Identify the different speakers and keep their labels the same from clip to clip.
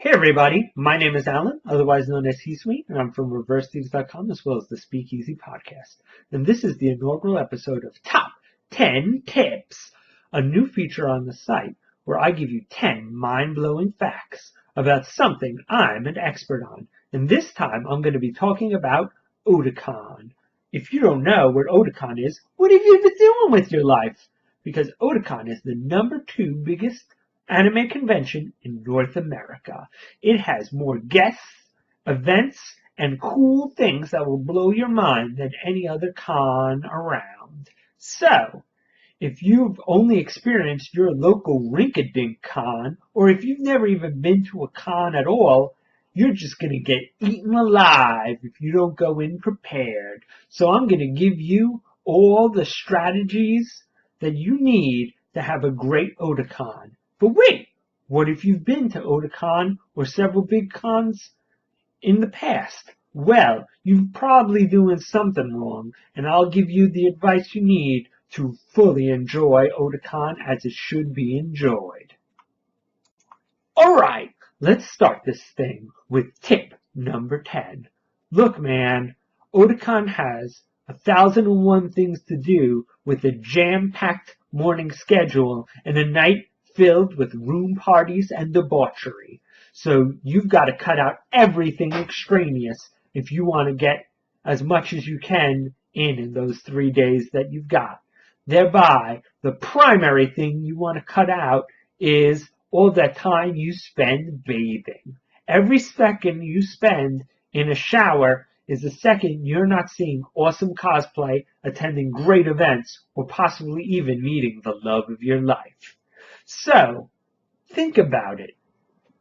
Speaker 1: Hey everybody, my name is Alan, otherwise known as C-Suite, and I'm from ReverseThieves.com as well as the Speakeasy podcast. And this is the inaugural episode of Top 10 Tips, a new feature on the site where I give you 10 mind-blowing facts about something I'm an expert on. And this time I'm going to be talking about Otakon. If you don't know what Otakon is, what have you been doing with your life? Because Otakon is the #2 biggest anime convention in North America. It has more guests, events, and cool things that will blow your mind than any other con around. So, if you've only experienced your local rink-a-dink con, or if you've never even been to a con at all, you're just going to get eaten alive if you don't go in prepared. So I'm going to give you all the strategies that you need to have a great Otakon. But wait, what if you've been to Otakon or several big cons in the past? Well, you're probably doing something wrong, and I'll give you the advice you need to fully enjoy Otakon as it should be enjoyed. Alright, let's start this thing with tip number 10. Look, man, Otakon has 1,001 things to do with a jam-packed morning schedule and a night filled with room parties and debauchery. So you've got to cut out everything extraneous if you want to get as much as you can in those 3 days that you've got. Thereby, the primary thing you want to cut out is all that time you spend bathing. Every second you spend in a shower is a second you're not seeing awesome cosplay, attending great events, or possibly even meeting the love of your life. So, think about it.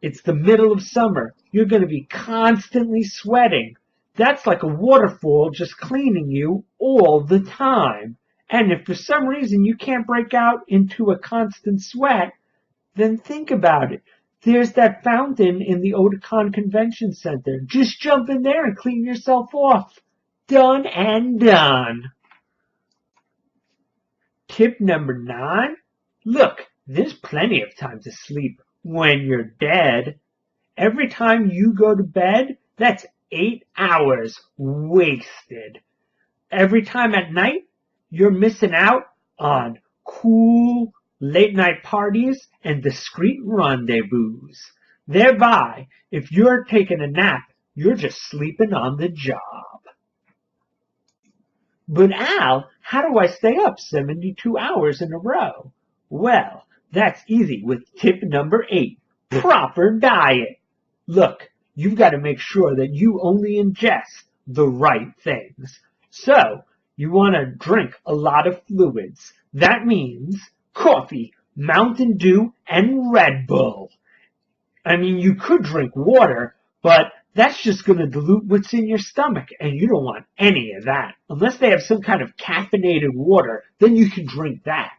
Speaker 1: It's the middle of summer. You're going to be constantly sweating. That's like a waterfall just cleaning you all the time. And if for some reason you can't break out into a constant sweat, then think about it. There's that fountain in the Otakon Convention Center. Just jump in there and clean yourself off. Done and done. Tip number 9. Look, there's plenty of time to sleep when you're dead. Every time you go to bed, that's 8 hours wasted. Every time at night, you're missing out on cool late night parties and discreet rendezvous. Thereby, if you're taking a nap, you're just sleeping on the job. But Al, how do I stay up 72 hours in a row? Well, that's easy with tip number 8, proper diet. Look, you've got to make sure that you only ingest the right things. So, you want to drink a lot of fluids. That means coffee, Mountain Dew, and Red Bull. I mean, you could drink water, but that's just going to dilute what's in your stomach, and you don't want any of that. Unless they have some kind of caffeinated water, then you can drink that.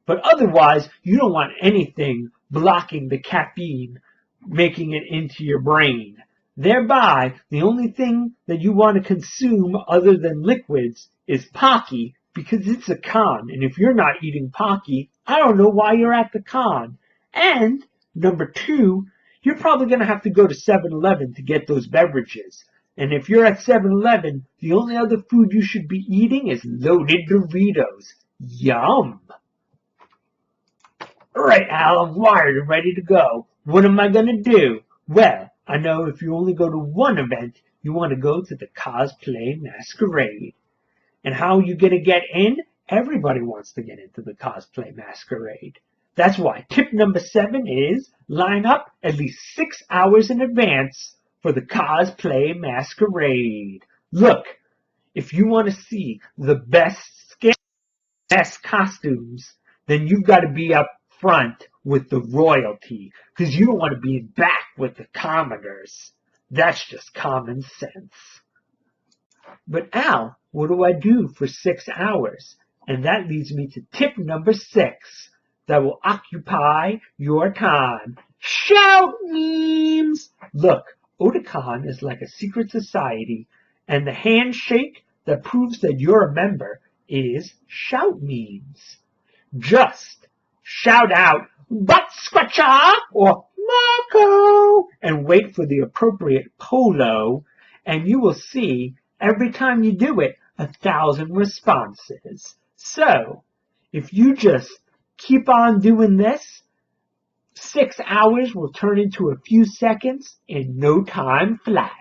Speaker 1: But otherwise, you don't want anything blocking the caffeine, making it into your brain. Thereby, the only thing that you want to consume other than liquids is Pocky, because it's a con. And if you're not eating Pocky, I don't know why you're at the con. And, number 2, you're probably going to have to go to 7-Eleven to get those beverages. And if you're at 7-Eleven, the only other food you should be eating is loaded Doritos. Yum! Alright, Al, I'm wired and ready to go. What am I going to do? Well, I know if you only go to one event, you want to go to the cosplay masquerade. And how are you going to get in? Everybody wants to get into the cosplay masquerade. That's why tip number 7 is line up at least 6 hours in advance for the cosplay masquerade. Look, if you want to see the best costumes, then you've got to be up front with the royalty, because you don't want to be back with the commoners. That's just common sense. But Al, what do I do for 6 hours? And that leads me to tip number 6 that will occupy your time. Shout memes! Look, Otakon is like a secret society, and the handshake that proves that you're a member is shout memes. Just shout out, butt scratcher, or Marco, and wait for the appropriate polo, and you will see every time you do it 1,000 responses. So, if you just keep on doing this, 6 hours will turn into a few seconds in no time flat.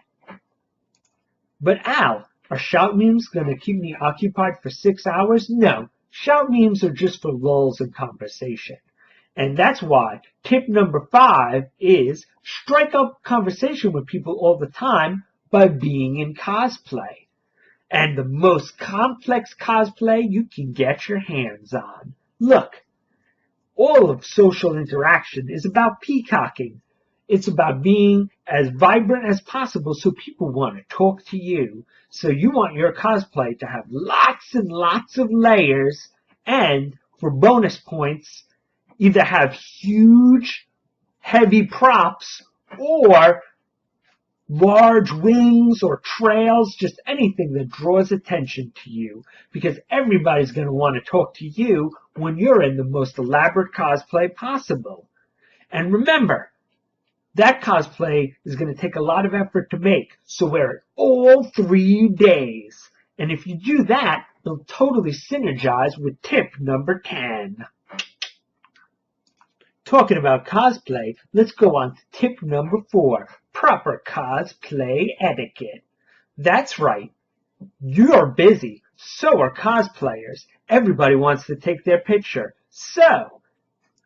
Speaker 1: But Al, are shout memes going to keep me occupied for 6 hours? No, shout memes are just for lulls in conversation. And that's why tip number 5 is strike up conversation with people all the time by being in cosplay. And the most complex cosplay you can get your hands on. Look, all of social interaction is about peacocking. It's about being as vibrant as possible so people want to talk to you. So you want your cosplay to have lots and lots of layers, and for bonus points, either have huge, heavy props or large wings or trails, just anything that draws attention to you, because everybody's going to want to talk to you when you're in the most elaborate cosplay possible. And remember, that cosplay is going to take a lot of effort to make, so wear it all 3 days. And if you do that, you'll totally synergize with tip number 10. Talking about cosplay, let's go on to tip number 4, proper cosplay etiquette. That's right, you're busy, so are cosplayers. Everybody wants to take their picture. So,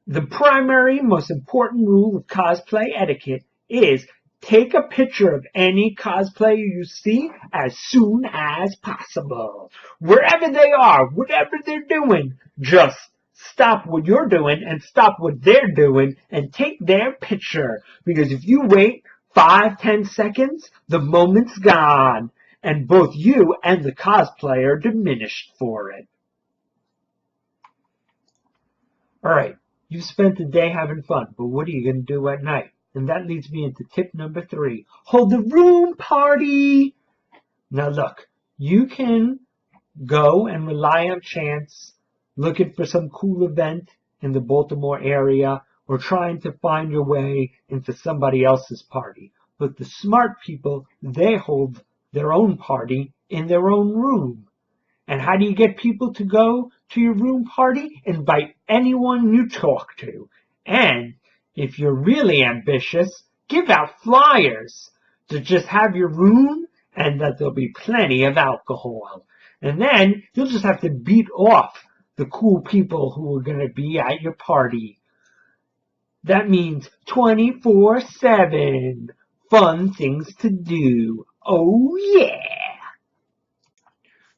Speaker 1: the primary, most important rule of cosplay etiquette is take a picture of any cosplayer you see as soon as possible. Wherever they are, whatever they're doing, just stop what you're doing and stop what they're doing and take their picture. Because if you wait 5-10 seconds, the moment's gone. And both you and the cosplayer are diminished for it. Alright, you've spent the day having fun, but what are you going to do at night? And that leads me into tip number 3. Hold the room party! Now look, you can go and rely on chance, looking for some cool event in the Baltimore area, or trying to find your way into somebody else's party. But the smart people, they hold their own party in their own room. And how do you get people to go to your room party? Invite anyone you talk to. And if you're really ambitious, give out flyers to just have your room and that there'll be plenty of alcohol. And then you'll just have to beat off the cool people who are going to be at your party. That means 24/7 fun things to do. Oh yeah!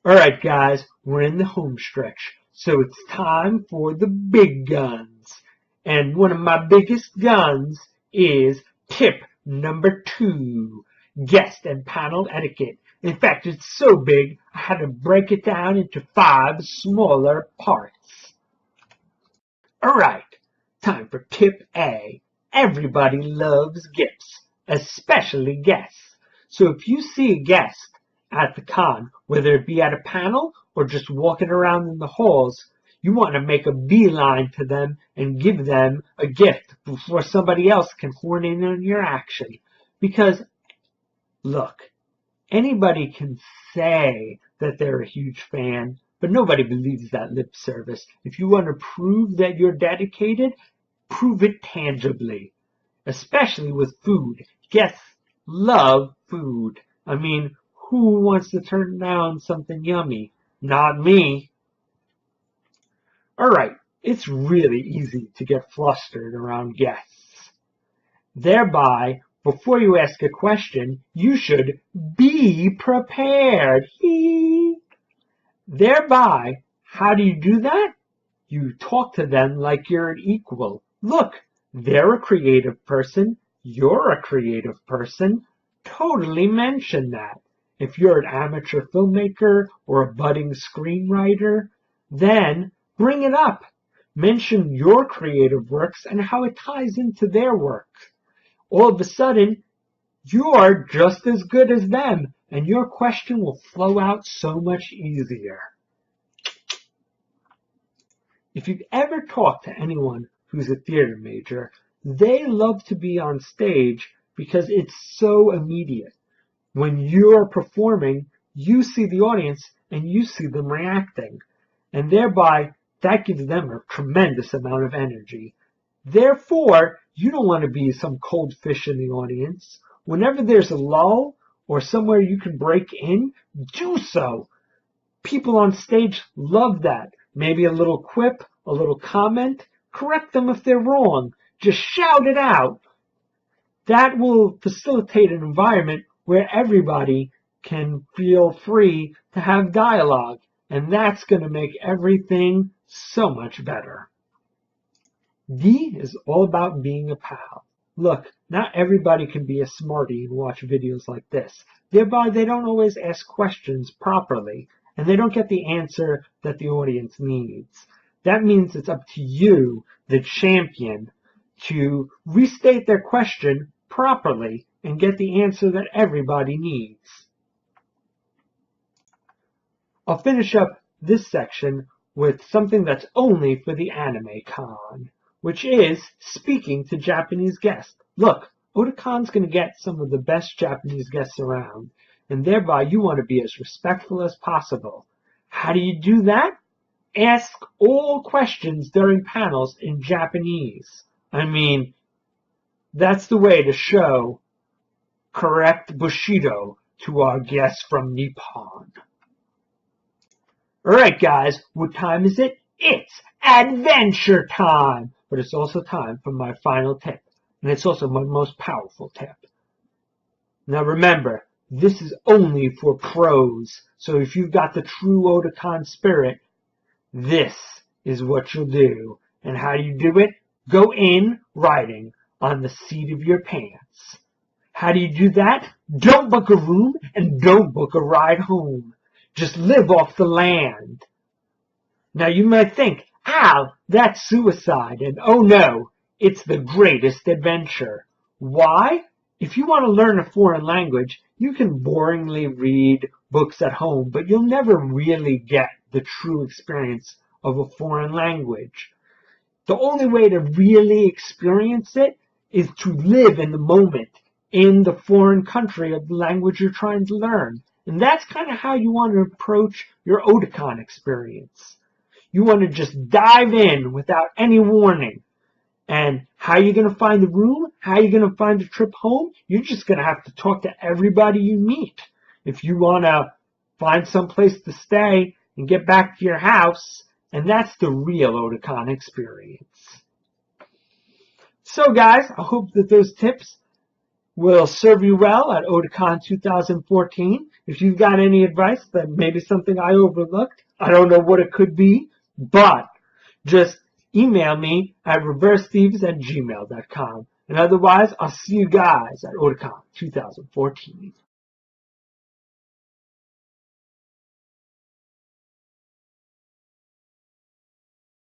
Speaker 1: Alright guys, we're in the home stretch, so it's time for the big guns. And one of my biggest guns is tip number 2, guest and panel etiquette. In fact, it's so big, I had to break it down into 5 smaller parts. Alright, time for tip A. Everybody loves gifts, especially guests. So if you see a guest at the con, whether it be at a panel or just walking around in the halls, you want to make a beeline to them and give them a gift before somebody else can horn in on your action. Because, look, anybody can say that they're a huge fan, but nobody believes that lip service. If you want to prove that you're dedicated, prove it tangibly, especially with food. Guests love food. I mean, who wants to turn down something yummy? Not me. Alright, it's really easy to get flustered around guests. Thereby, before you ask a question, you should be prepared. Thereby, how do you do that? You talk to them like you're an equal. Look, they're a creative person. You're a creative person. Totally mention that. If you're an amateur filmmaker or a budding screenwriter, then bring it up. Mention your creative works and how it ties into their work. All of a sudden, you're just as good as them, and your question will flow out so much easier. If you've ever talked to anyone who's a theater major, They love to be on stage because it's so immediate. When you're performing, you see the audience and you see them reacting. And thereby, that gives them a tremendous amount of energy. Therefore, you don't want to be some cold fish in the audience. Whenever there's a lull or somewhere you can break in, do so. People on stage love that. Maybe a little quip, a little comment. Correct them if they're wrong. Just shout it out. That will facilitate an environment where everybody can feel free to have dialogue. And that's going to make everything so much better. D is all about being a pal. Look, not everybody can be a smarty and watch videos like this. Thereby, they don't always ask questions properly, and they don't get the answer that the audience needs. That means it's up to you, the champion, to restate their question properly and get the answer that everybody needs. I'll finish up this section with something that's only for the anime con, which is speaking to Japanese guests. Look, Otakon's going to get some of the best Japanese guests around, and thereby you want to be as respectful as possible. How do you do that? Ask all questions during panels in Japanese. I mean, that's the way to show correct Bushido to our guests from Nippon. Alright guys, what time is it? It's adventure time! But it's also time for my final tip. And it's also my most powerful tip. Now remember, this is only for pros. So if you've got the true Otakon spirit, this is what you'll do. And how do you do it? Go in riding on the seat of your pants. How do you do that? Don't book a room and don't book a ride home. Just live off the land. Now you might think, Al, that's suicide, and oh no, it's the greatest adventure. Why? If you want to learn a foreign language, you can boringly read books at home, but you'll never really get the true experience of a foreign language. The only way to really experience it is to live in the moment in the foreign country of the language you're trying to learn. And that's kind of how you want to approach your Otakon experience. You want to just dive in without any warning. And how are you going to find the room? How are you going to find a trip home? You're just going to have to talk to everybody you meet. If you want to find some place to stay and get back to your house, and that's the real Otakon experience. So guys, I hope that those tips will serve you well at Otakon 2014. If you've got any advice, then maybe something I overlooked, I don't know what it could be, but just email me at reversethieves@gmail.com. And otherwise, I'll see you guys at Otakon 2014.